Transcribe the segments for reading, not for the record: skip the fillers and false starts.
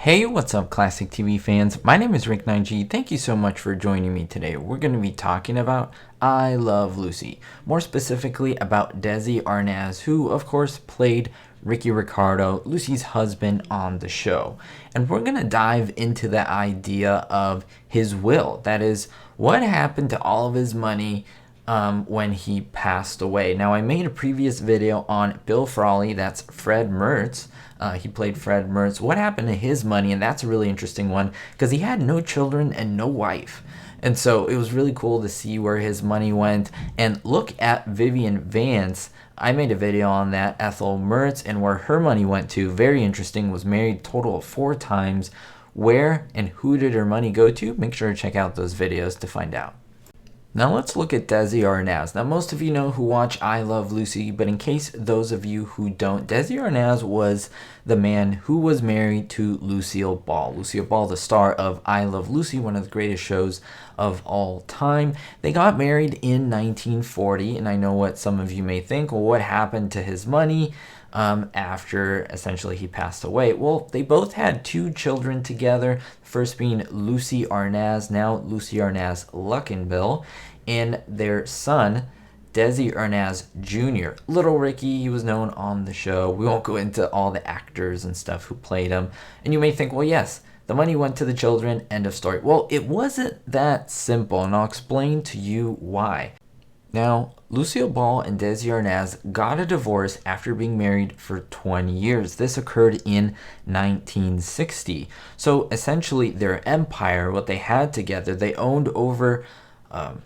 Hey, what's up, Classic TV fans? My name is Rick9G. Thank you so much for joining me today. We're going to be talking about I Love Lucy. More specifically about Desi Arnaz, who, of course, played Ricardo, Lucy's husband on the show. And we're going to dive into the idea of his will. That is, what happened to all of his money when he passed away. Now, I made a previous video on Bill Frawley, that's Fred Mertz. He played Fred Mertz. What happened to his money? And that's a really interesting one because he had no children and no wife. And so it was really cool to see where his money went. And look at Vivian Vance. I made a video on that, Ethel Mertz, and where her money went to. Very interesting. Was married total of 4 times. Where and who did her money go to? Make sure to check out those videos to find out. Now let's look at Desi Arnaz. Now most of you know who watch I Love Lucy, but in case those of you who don't, Desi Arnaz was the man who was married to Lucille Ball. Lucille Ball, the star of I Love Lucy, one of the greatest shows of all time. They got married in 1940, and I know what some of you may think, well, what happened to his money after essentially he passed away? Well, they both had 2 children together, first being Lucy Arnaz, now Lucy Arnaz Luckinbill, and their son, Desi Arnaz Jr. Little Ricky, he was known on the show. We won't go into all the actors and stuff who played him. And you may think, well, yes, the money went to the children, end of story. Well, it wasn't that simple, and I'll explain to you why. Now, Lucille Ball and Desi Arnaz got a divorce after being married for 20 years. This occurred in 1960. So essentially their empire, what they had together, they owned over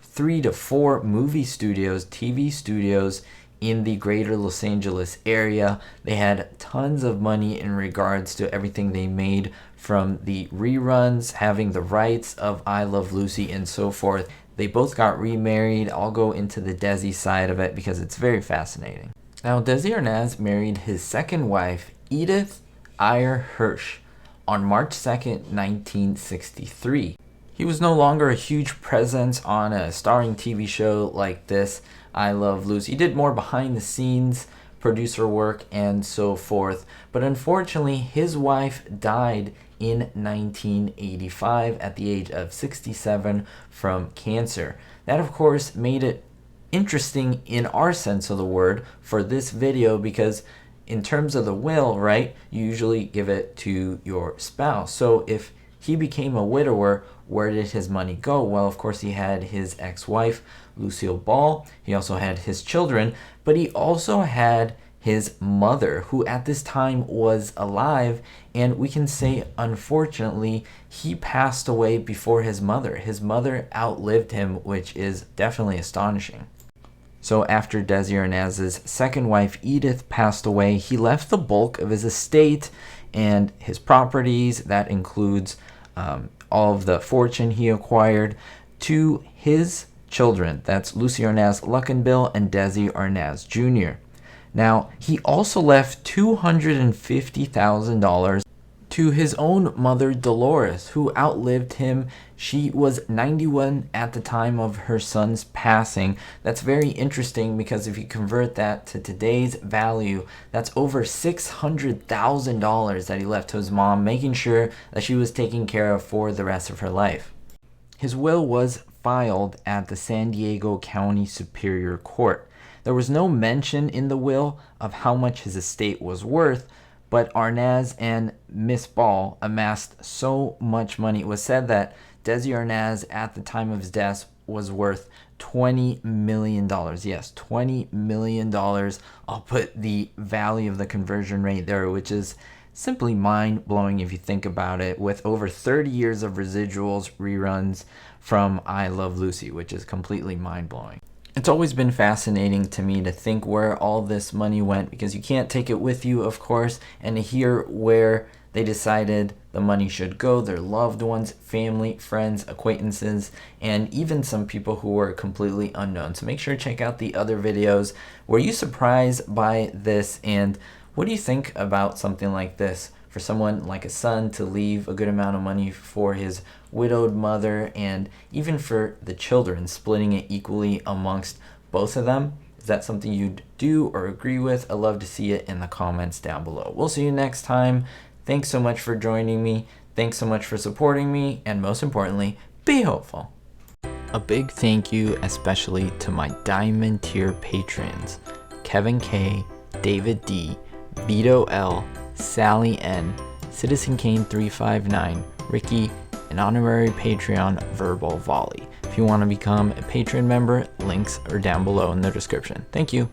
3 to 4 movie studios, TV studios in the greater Los Angeles area. They had tons of money in regards to everything they made from the reruns, having the rights of I Love Lucy and so forth. They both got remarried. I'll go into the Desi side of it because it's very fascinating. Now, Desi Arnaz married his second wife, Edith Ayer Hirsch, on March 2nd, 1963. He was no longer a huge presence on a starring TV show like this, I Love Lucy. He did more behind the scenes, producer work, and so forth. But unfortunately, his wife died in 1985 at the age of 67 from cancer. That, of course, made it interesting in our sense of the word for this video because in terms of the will, right, you usually give it to your spouse. So if he became a widower, where did his money go? Well, of course, he had his ex-wife, Lucille Ball. He also had his children, but he also had his mother, who at this time was alive, and we can say, unfortunately, he passed away before his mother. His mother outlived him, which is definitely astonishing. So after Desi Arnaz's second wife, Edith, passed away, he left the bulk of his estate and his properties, that includes all of the fortune he acquired, to his children. That's Lucy Arnaz Luckinbill and Desi Arnaz Jr. Now, he also left $250,000 to his own mother, Dolores, who outlived him. She was 91 at the time of her son's passing. That's very interesting because if you convert that to today's value, that's over $600,000 that he left to his mom, making sure that she was taken care of for the rest of her life. His will was filed at the San Diego County Superior Court. There was no mention in the will of how much his estate was worth, but Arnaz and Miss Ball amassed so much money. It was said that Desi Arnaz at the time of his death was worth $20 million. Yes, $20 million. I'll put the value of the conversion rate there, which is simply mind-blowing if you think about it, with over 30 years of residuals, reruns from I Love Lucy, which is completely mind-blowing. It's always been fascinating to me to think where all this money went because you can't take it with you, of course, and to hear where they decided the money should go, their loved ones, family, friends, acquaintances, and even some people who were completely unknown. So make sure to check out the other videos. Were you surprised by this, and what do you think about something like this? For someone like a son to leave a good amount of money for his widowed mother and even for the children, splitting it equally amongst both of them. Is that something you'd do or agree with? I'd love to see it in the comments down below. We'll see you next time. Thanks so much for joining me. Thanks so much for supporting me. And most importantly, be hopeful. A big thank you especially to my Diamond Tier patrons, Kevin K, David D, Vito L, Sally N, Citizen Kane 359, Ricky, and honorary Patreon Verbal Volley. If you want to become a patron member, links are down below in the description. Thank you.